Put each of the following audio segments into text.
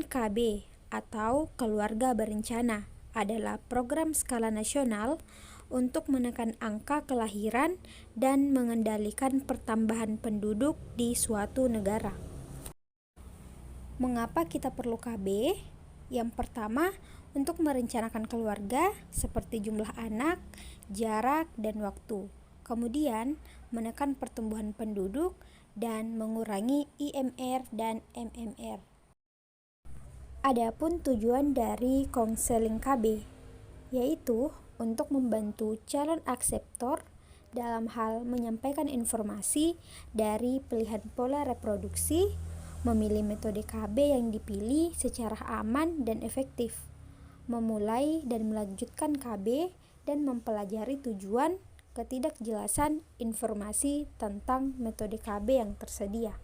KB atau Keluarga Berencana adalah program skala nasional untuk menekan angka kelahiran dan mengendalikan pertambahan penduduk di suatu negara. Mengapa kita perlu KB? Yang pertama, untuk merencanakan keluarga seperti jumlah anak, jarak, dan waktu. Kemudian, menekan pertumbuhan penduduk dan mengurangi IMR dan MMR. Adapun tujuan dari konseling KB, yaitu untuk membantu calon akseptor dalam hal menyampaikan informasi dari pilihan pola reproduksi, memilih metode KB yang dipilih secara aman dan efektif, memulai dan melanjutkan KB, dan mempelajari tujuan ketidakjelasan informasi tentang metode KB yang tersedia.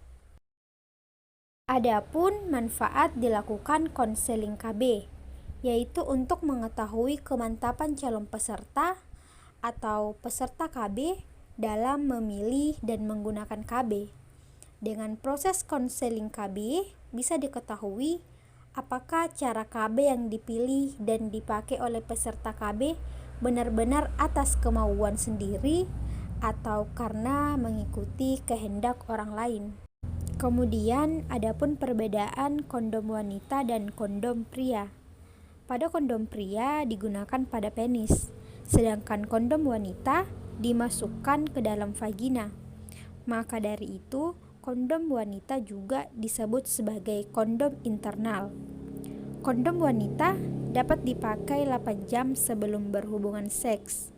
Adapun manfaat dilakukan konseling KB, yaitu untuk mengetahui kemantapan calon peserta atau peserta KB dalam memilih dan menggunakan KB. Dengan proses konseling KB bisa diketahui apakah cara KB yang dipilih dan dipakai oleh peserta KB benar-benar atas kemauan sendiri atau karena mengikuti kehendak orang lain. Kemudian, adapun perbedaan kondom wanita dan kondom pria. Pada kondom pria digunakan pada penis, sedangkan kondom wanita dimasukkan ke dalam vagina. Maka dari itu, kondom wanita juga disebut sebagai kondom internal. Kondom wanita dapat dipakai 8 jam sebelum berhubungan seks,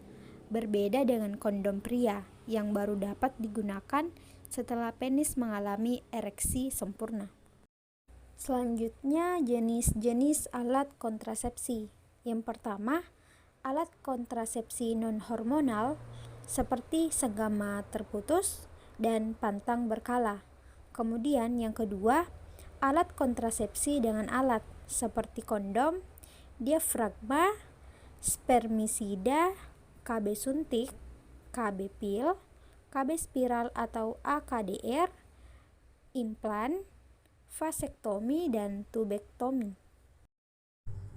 berbeda dengan kondom pria yang baru dapat digunakan setelah penis mengalami ereksi sempurna. Selanjutnya, jenis-jenis alat kontrasepsi. Yang pertama, alat kontrasepsi non-hormonal seperti senggama terputus dan pantang berkala. Kemudian yang kedua, alat kontrasepsi dengan alat seperti kondom, diafragma, spermisida, KB suntik, KB pil, KB spiral atau AKDR, implan, vasektomi, dan tubektomi.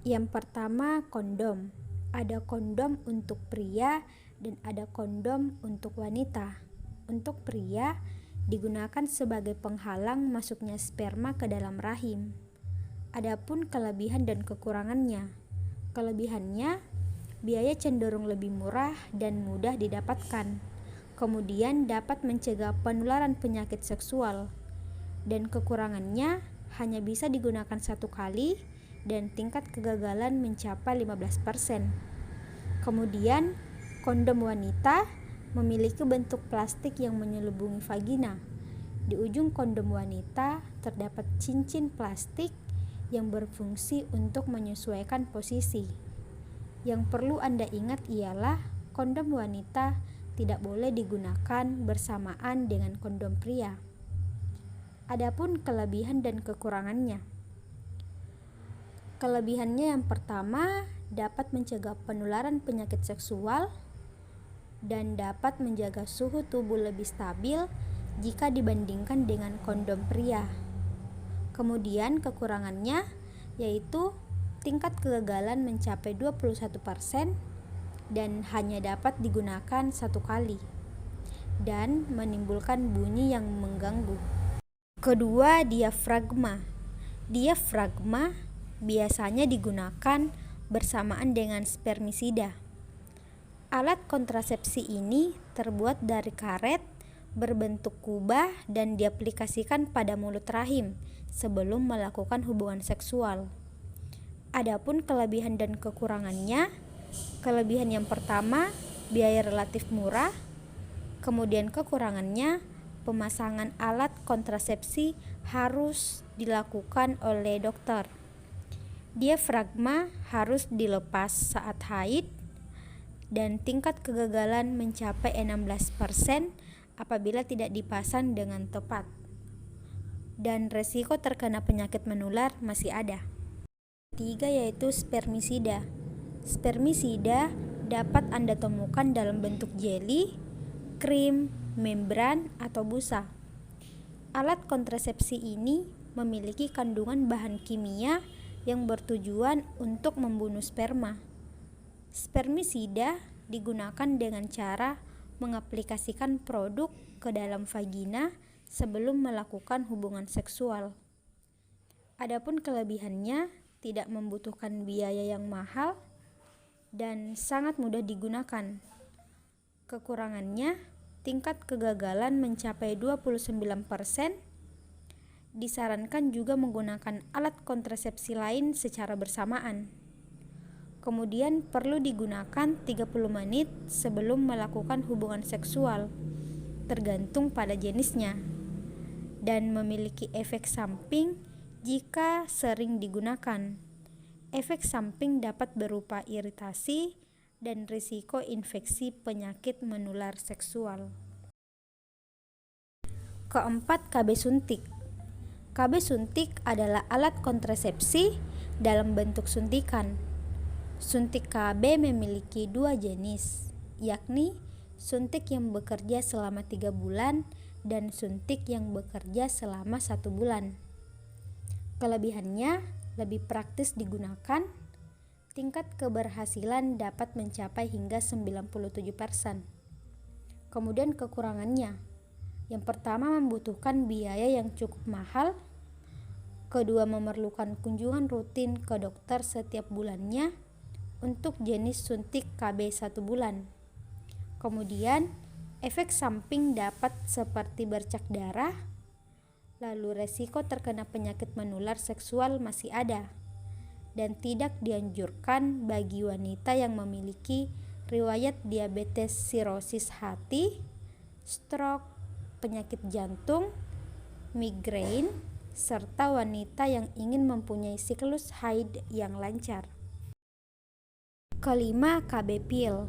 Yang pertama, kondom. Ada kondom untuk pria dan ada kondom untuk wanita. Untuk pria, digunakan sebagai penghalang masuknya sperma ke dalam rahim. Adapun kelebihan dan kekurangannya. Kelebihannya, biaya cenderung lebih murah dan mudah didapatkan. Kemudian dapat mencegah penularan penyakit seksual. Dan kekurangannya hanya bisa digunakan 1 kali dan tingkat kegagalan mencapai 15%. Kemudian, kondom wanita memiliki bentuk plastik yang menyelubungi vagina. Di ujung kondom wanita terdapat cincin plastik yang berfungsi untuk menyesuaikan posisi. Yang perlu Anda ingat ialah kondom wanita tidak boleh digunakan bersamaan dengan kondom pria. Adapun kelebihan dan kekurangannya. Kelebihannya yang pertama, dapat mencegah penularan penyakit seksual dan dapat menjaga suhu tubuh lebih stabil jika dibandingkan dengan kondom pria. Kemudian kekurangannya yaitu tingkat kegagalan mencapai 21% dan hanya dapat digunakan 1 kali dan menimbulkan bunyi yang mengganggu. Kedua, diafragma. Diafragma biasanya digunakan bersamaan dengan spermisida. Alat kontrasepsi ini terbuat dari karet berbentuk kubah dan diaplikasikan pada mulut rahim sebelum melakukan hubungan seksual. Adapun kelebihan dan kekurangannya, kelebihan yang pertama, biaya relatif murah. Kemudian kekurangannya, pemasangan alat kontrasepsi harus dilakukan oleh dokter. Diafragma harus dilepas saat haid dan tingkat kegagalan mencapai 16% apabila tidak dipasang dengan tepat. Dan resiko terkena penyakit menular masih ada. Ketiga yaitu spermisida. Spermisida dapat Anda temukan dalam bentuk jeli, krim, membran, atau busa. Alat kontrasepsi ini memiliki kandungan bahan kimia yang bertujuan untuk membunuh sperma. Spermisida digunakan dengan cara mengaplikasikan produk ke dalam vagina sebelum melakukan hubungan seksual. Adapun kelebihannya, tidak membutuhkan biaya yang mahal dan sangat mudah digunakan. Kekurangannya, tingkat kegagalan mencapai 29%. Disarankan juga menggunakan alat kontrasepsi lain secara bersamaan. Kemudian perlu digunakan 30 menit sebelum melakukan hubungan seksual, tergantung pada jenisnya, dan memiliki efek samping jika sering digunakan. Efek samping dapat berupa iritasi dan risiko infeksi penyakit menular seksual. Keempat, KB suntik. KB suntik adalah alat kontrasepsi dalam bentuk suntikan. Suntik KB memiliki dua jenis, yakni suntik yang bekerja selama 3 bulan dan suntik yang bekerja selama 1 bulan. Kelebihannya lebih praktis digunakan, tingkat keberhasilan dapat mencapai hingga 97%. Kemudian kekurangannya, yang pertama membutuhkan biaya yang cukup mahal, kedua memerlukan kunjungan rutin ke dokter setiap bulannya untuk jenis suntik KB 1 bulan. Kemudian efek samping dapat seperti bercak darah, lalu resiko terkena penyakit menular seksual masih ada, dan tidak dianjurkan bagi wanita yang memiliki riwayat diabetes sirosis hati, stroke, penyakit jantung, migrain, serta wanita yang ingin mempunyai siklus haid yang lancar. Kelima, KB pil.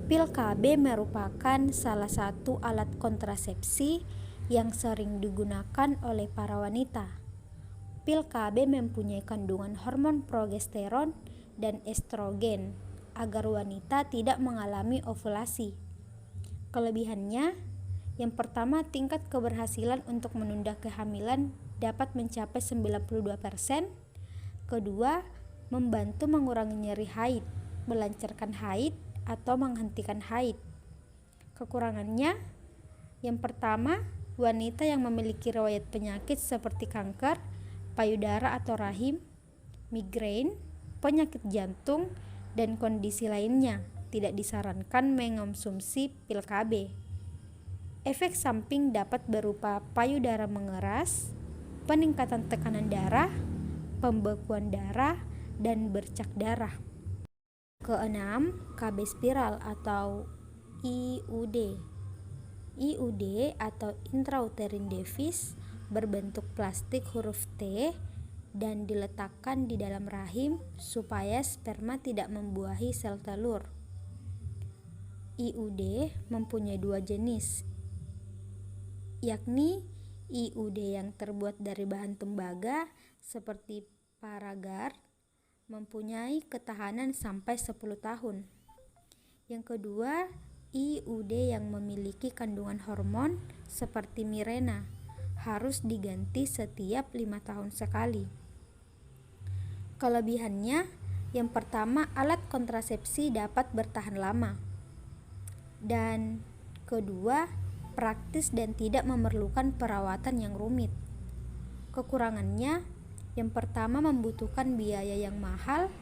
Pil KB merupakan salah satu alat kontrasepsi yang sering digunakan oleh para wanita. Pil KB mempunyai kandungan hormon progesteron dan estrogen agar wanita tidak mengalami ovulasi. Kelebihannya, yang pertama, tingkat keberhasilan untuk menunda kehamilan dapat mencapai 92%. Kedua, membantu mengurangi nyeri haid, melancarkan haid, atau menghentikan haid. Kekurangannya, yang pertama, wanita yang memiliki riwayat penyakit seperti kanker, payudara atau rahim, migrain, penyakit jantung, dan kondisi lainnya tidak disarankan mengonsumsi pil KB. Efek samping dapat berupa payudara mengeras, peningkatan tekanan darah, pembekuan darah, dan bercak darah. Keenam, KB spiral atau IUD. IUD atau intrauterine device berbentuk plastik huruf T dan diletakkan di dalam rahim supaya sperma tidak membuahi sel telur. IUD mempunyai dua jenis, yakni IUD yang terbuat dari bahan tembaga seperti Paraguard, mempunyai ketahanan sampai 10 tahun. Yang kedua, IUD yang memiliki kandungan hormon seperti Mirena harus diganti setiap 5 tahun sekali. Kelebihannya, yang pertama, alat kontrasepsi dapat bertahan lama. Dan kedua, praktis dan tidak memerlukan perawatan yang rumit. Kekurangannya, yang pertama membutuhkan biaya yang mahal,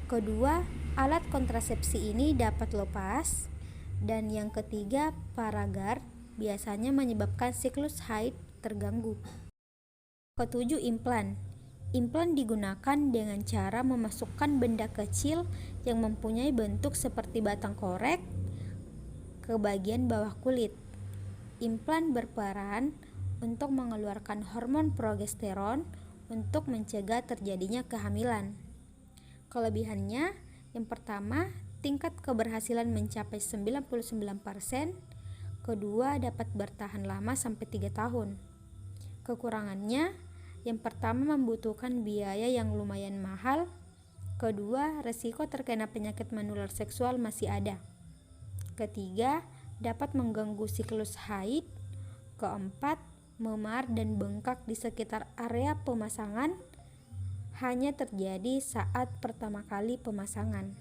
kedua alat kontrasepsi ini dapat lepas, dan yang ketiga Paraguard biasanya menyebabkan siklus haid terganggu. Ketujuh, implan. Implan digunakan dengan cara memasukkan benda kecil yang mempunyai bentuk seperti batang korek ke bagian bawah kulit. Implan berperan untuk mengeluarkan hormon progesteron untuk mencegah terjadinya kehamilan. Kelebihannya, yang pertama, tingkat keberhasilan mencapai 99%, kedua dapat bertahan lama sampai 3 tahun. Kekurangannya, yang pertama membutuhkan biaya yang lumayan mahal, kedua resiko terkena penyakit menular seksual masih ada, ketiga dapat mengganggu siklus haid, keempat memar, dan bengkak di sekitar area pemasangan hanya terjadi saat pertama kali pemasangan.